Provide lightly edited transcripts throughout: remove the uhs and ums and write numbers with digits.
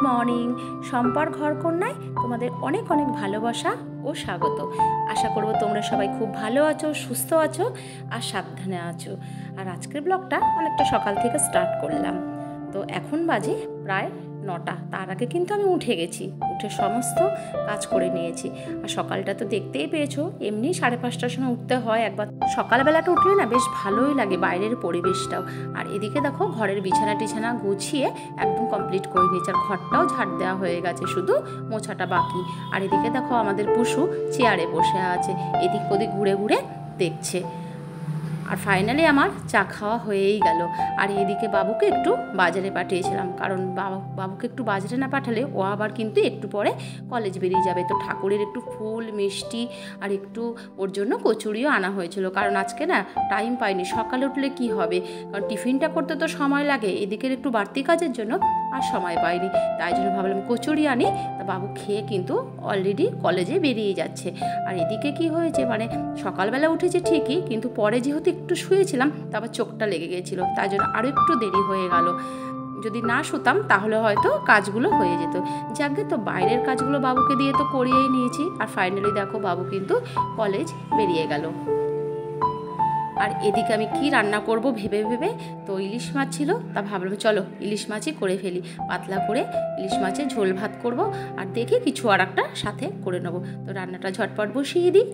Morning. সম্পার ঘরকন্যায় তোমাদের অনেক অনেক ভালোবাসা ও স্বাগত। আশা করব তোমরা সবাই খুব ভালো আছো, সুস্থ আছো আর সাবধানে আছো। আর আজকের ব্লগটা অনেকটা সকাল থেকে স্টার্ট করলাম। তো এখন বাজে প্রায় 9টা। তার আগে কিন্তু আমি উঠে গেছি, উঠে সমস্ত কাজ করে নিয়েছি। আর সকালটা তো দেখতেই পেয়েছো, এমনি 5:30টার সময় উঠতে হয় একবার। সকালবেলাটা উঠলে না বেশ ভালোই লাগে, বাইরের পরিবেশটাও। আর এদিকে দেখো ঘরের বিছানা টিছানা গুছিয়ে একদম কমপ্লিট করে নিয়েছি। আর ঘরটাও ঝাড় দেওয়া হয়ে গেছে, শুধু মোছাটা বাকি। আর এদিকে দেখো আমাদের পশু চেয়ারে বসে আছে, এদিক ওদিক ঘুরে ঘুরে দেখছে। আর ফাইনালি আমার চা খাওয়া হয়েই গেল। আর এদিকে বাবুকে একটু বাজারে পাঠিয়েছিলাম, কারণ বাবুকে একটু বাজারে না পাঠালে ও আবার কিন্তু একটু পরে কলেজ বেরিয়ে যাবে। তো ঠাকুরের একটু ফুল মিষ্টি আর একটু ওর জন্য কচুরিও আনা হয়েছিল, কারণ আজকে না টাইম পাইনি। সকালে উঠলে কি হবে, কারণ টিফিনটা করতে তো সময় লাগে, এদিকের একটু বাড়তি কাজের জন্য আর সময় পাইনি। তাই জন্য ভাবলাম কচুরি আনি। তা বাবু খেয়ে কিন্তু অলরেডি কলেজে বেরিয়ে যাচ্ছে। আর এদিকে কি হয়েছে, মানে সকালবেলা উঠেছে ঠিকই, কিন্তু পরে যেহেতু একটু শুয়েছিলাম তারপর চোখটা লেগে গিয়েছিল, তাই জন্য আরও একটু দেরি হয়ে গেল। যদি না শুতাম তাহলে হয়তো কাজগুলো হয়ে যেত। যাকে তো বাইরের কাজগুলো বাবুকে দিয়ে তো করিয়েই নিয়েছি। আর ফাইনালি দেখো বাবু কিন্তু কলেজ বেরিয়ে গেল। আর এদিকে আমি কি রান্না করব ভেবে ভেবে, তো ইলিশ মাছ ছিল, তা ভাবলাম চলো ইলিশ মাছই করে ফেলি। পাতলা করে ইলিশ মাছের ঝোল ভাত করব, আর দেখি কিছু আর একটা সাথে করে নেবো। তো রান্নাটা ঝটপট বসিয়ে দিই।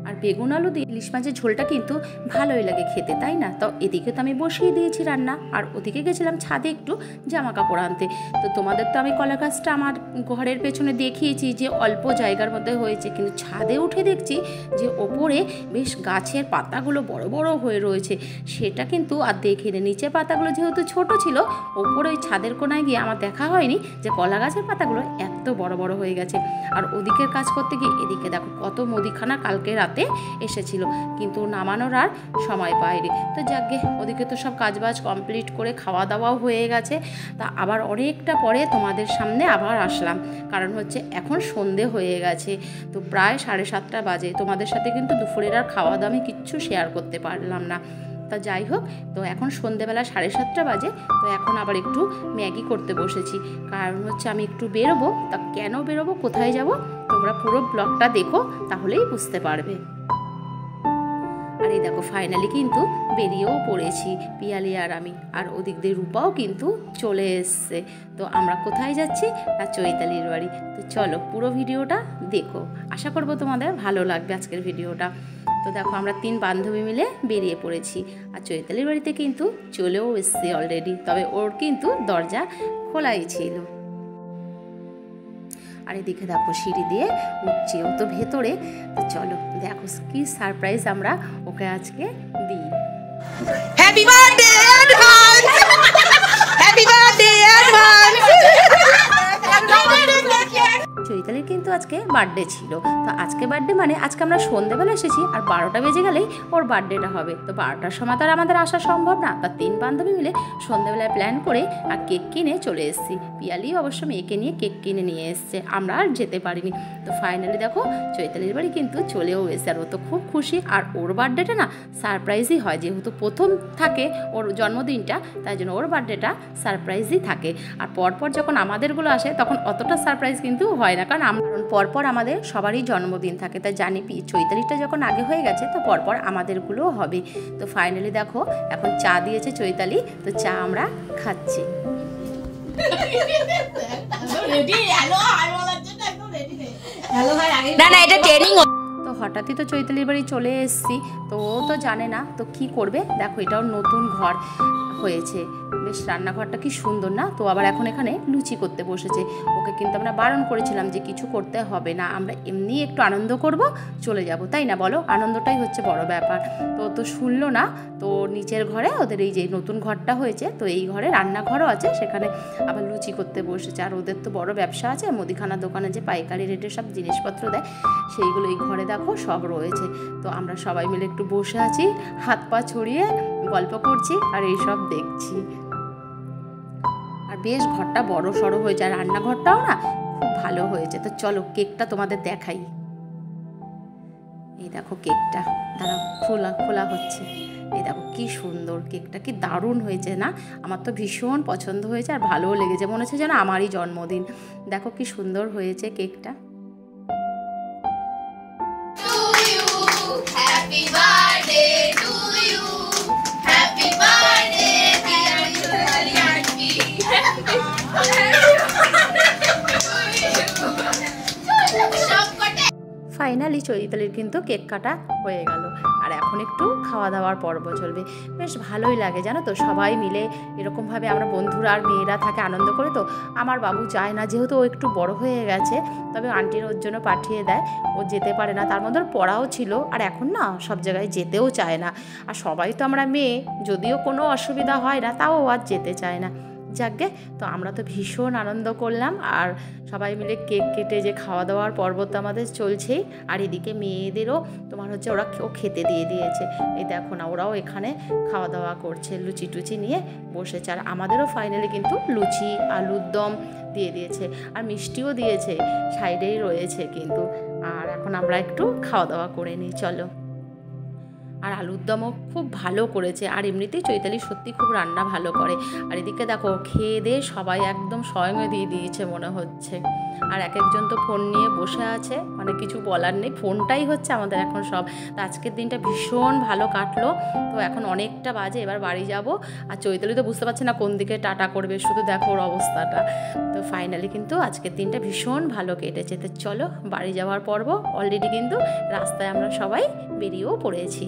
আর বেগুন আলু দিয়ে ইলিশ মাছের ঝোলটা কিন্তু ভালোই লাগে খেতে, তাই না? তো এদিকে তো আমি বসিয়ে দিয়েছি রান্না, আর ওদিকে গেছিলাম ছাদে একটু জামা কাপড় আনতে। তো তোমাদের তো আমি কলা গাছটা আমার ঘরের পেছনে দেখিয়েছি যে অল্প জায়গার মধ্যে হয়েছে, কিন্তু ছাদে উঠে দেখছি যে ওপরে বেশ গাছের পাতাগুলো বড় বড় হয়ে রয়েছে। সেটা কিন্তু আর দেখিনি, নিচে পাতাগুলো যেহেতু ছোট ছিল, ওপরে ওই ছাদের কোনায় গিয়ে আমার দেখা হয়নি যে কলা গাছের পাতাগুলো এত বড় বড় হয়ে গেছে। আর ওদিকের কাজ করতে গিয়ে এদিকে দেখো কত মুদিখানা কালকে রাতে এসেছিল, কিন্তু নামানোর আর সময় পাইনি। তো যাকে ওদিকে তো সব কাজবাজ কমপ্লিট করে খাওয়া দাওয়াও হয়ে গেছে। তা আবার অনেকটা পরে তোমাদের সামনে আবার আসলাম, কারণ হচ্ছে এখন সন্ধে হয়ে গেছে। তো প্রায় 7:30টা বাজে। তোমাদের সাথে কিন্তু দুপুরের আর খাওয়া দাওয়া আমি কিচ্ছু শেয়ার করতে পারলাম না। তা যাই হোক, তো এখন সন্ধেবেলা 7:30টা বাজে। তো এখন আবার একটু ম্যাগি করতে বসেছি, কারণ হচ্ছে আমি একটু বেরোবো। তা কেন বেরোবো, কোথায় যাব, তোমরা পুরো ব্লগটা দেখো, তাহলেই বুঝতে পারবে। আর এই দেখো ফাইনালি কিন্তু বেরিয়েও পড়েছি পিয়ালি আর আমি। আর ওদিক দিয়ে রূপাও কিন্তু চলে এসছে। তো আমরা কোথায় যাচ্ছি না, চৈতালির বাড়ি। তো চলো পুরো ভিডিওটা দেখো, আশা করবো তোমাদের ভালো লাগবে আজকের ভিডিওটা। তো দেখো আমরা 3 বান্ধবী মিলে বেরিয়ে পড়েছি। আর চৈতালির বাড়িতে কিন্তু চলেও এসছে অলরেডি, তবে ওর কিন্তু দরজা খোলাই ছিল। আর এদিকে দেখো সিঁড়ি দিয়ে উঠছি, ও তো ভেতরে। তো চলো দেখো কি সারপ্রাইজ আমরা ওকে আজকে দিই। Happy birthday advance, happy birthday advance. চৈতালির কিন্তু আজকে বার্থডে ছিল। তো আজকে বার্থডে মানে আজকে আমরা সন্ধ্যেবেলা এসেছি, আর 12টা বেজে গেলেই ওর বার্থডেটা হবে। তো 12টার সময় তো আর আমাদের আসা সম্ভব না। তা 3 বান্ধবী মিলে সন্ধ্যেবেলায় প্ল্যান করে আর কেক কিনে চলে এসেছি। পিয়ালি অবশ্য মেয়েকে নিয়ে কেক কিনে নিয়ে এসছে, আমরা আর যেতে পারিনি। তো ফাইনালি দেখো চৈতালির বাড়ি কিন্তু চলেও এসে, আর ও তো খুব খুশি। আর ওর বার্থডেটা না সারপ্রাইজই হয়, যেহেতু প্রথম থাকে ওর জন্মদিনটা, তাই জন্য ওর বার্থডেটা সারপ্রাইজই থাকে। আর পরপর যখন আমাদেরগুলো আসে তখন অতটা সারপ্রাইজ কিন্তু হয় না, কারণ পরপর আমাদের সবারই জন্মদিন থাকে। তাই জানি চৈতালিটা যখন আগে হয়ে গেছে, তো পরপর আমাদেরগুলোও হবে। তো ফাইনালি দেখো এখন চা দিয়েছে চৈতালি, তো চা আমরা খাচ্ছি। না না, এটা ট্রেনিং। তো হঠাৎই তো চৈতালির বাড়ি চলে এসেছি, তো ও তো জানে না তো কি করবে। দেখো এটাও নতুন ঘর হয়েছে, বেশ রান্নাঘরটা কি সুন্দর না। তো আবার এখন এখানে লুচি করতে বসেছে। ওকে কিন্তু আমরা বারণ করেছিলাম যে কিছু করতে হবে না, আমরা এমনি একটু আনন্দ করব, চলে যাব, তাই না বলো? আনন্দটাই হচ্ছে বড় ব্যাপার। তো শুনলো না। তো নিচের ঘরে ওদের এই যে নতুন ঘরটা হয়েছে, তো এই ঘরে রান্নাঘরও আছে, সেখানে আবার লুচি করতে বসেছে। আর ওদের তো বড় ব্যবসা আছে, মুদিখানা দোকানে যে পাইকারি রেটে সব জিনিসপত্র দেয়, সেইগুলো এই ঘরে দেখো সব রয়েছে। তো আমরা সবাই মিলে একটু বসে আছি, হাত পা ছড়িয়ে গল্প করছি আর এইসব দেখছি। আর বেশ ঘরটা বড় সড়ো হয়েছে, আর রান্নাঘরটাও না খুব ভালো হয়েছে। তো চলো কেকটা তোমাদের দেখাই। এই দেখো কেকটা, দাঁড়াও খোলা হচ্ছে। এই দেখো কি সুন্দর কেকটা, কি দারুণ হয়েছে না? আমার তো ভীষণ পছন্দ হয়েছে আর ভালোও লেগেছে, মনে হচ্ছে যেন আমারই জন্মদিন। দেখো কি সুন্দর হয়েছে কেকটা। Happy birthday to you. Happy birthday, dear Yuki. Finally চৈতালির কিন্তু কেক কাটা হয়ে গেল, আর এখন একটু খাওয়া দাওয়ার পর্ব চলবে। বেশ ভালোই লাগে জানো তো, সবাই মিলে এরকমভাবে আমরা বন্ধুরা আর মেয়েরা থাকে আনন্দ করে। তো আমার বাবু যায় না, যেহেতু ও একটু বড় হয়ে গেছে, তবে আন্টির ওর জন্য পাঠিয়ে দেয়, ও যেতে পারে না। তার মধ্যে ওর পড়াও ছিল, আর এখন না সব জায়গায় যেতেও চায় না। আর সবাই তো আমরা মেয়ে, যদিও কোনো অসুবিধা হয় না, তাও আর যেতে চায় না। যাকগে, তো আমরা তো ভীষণ আনন্দ করলাম, আর সবাই মিলে কেক কেটে যে খাওয়া দাওয়ার পর্ব তো আমাদের চলছেই। আর এদিকে মেয়েদেরও তোমার হচ্ছে ওরা খেতে দিয়ে দিয়েছে। এই দেখো না, ওরাও এখানে খাওয়া দাওয়া করছে, লুচি টুচি নিয়ে বসেছে। আর আমাদেরও ফাইনালি কিন্তু লুচি, আলুর দম দিয়ে দিয়েছে, আর মিষ্টিও দিয়েছে, সাইডেই রয়েছে কিন্তু। আর এখন আমরা একটু খাওয়া দাওয়া করে নিই, চলো। আর আলুর দমও খুব ভালো করেছে, আর এমনিতেই চৈতালি সত্যি খুব রান্না ভালো করে। আর এদিকে দেখো খেয়ে দিয়ে সবাই একদম স্বয়ংও দিয়ে দিয়েছে মনে হচ্ছে। আর এক একজন তো ফোন নিয়ে বসে আছে, মানে কিছু বলার নেই, ফোনটাই হচ্ছে আমাদের এখন সব। তো আজকের দিনটা ভীষণ ভালো কাটলো। তো এখন অনেকটা বাজে, এবার বাড়ি যাব। আর চৈতালি তো বুঝতে পারছে না কোন দিকে টাটা করবে, শুধু দেখো ওর অবস্থাটা। তো ফাইনালি কিন্তু আজকের দিনটা ভীষণ ভালো কেটেছে। তো চলো বাড়ি যাওয়ার পর্ব অলরেডি কিন্তু রাস্তায় আমরা সবাই বেরিয়েও পড়েছি।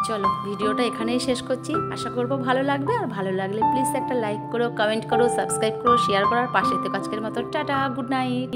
চলো ভিডিওটা এখানেই শেষ করছি, আশা করবো ভালো লাগবে। আর ভালো লাগলে প্লিজ একটা লাইক করো, কমেন্ট করো, সাবস্ক্রাইব করো, শেয়ার করার পাশে থেকো। আজকের মতো টাটা, গুড নাইট।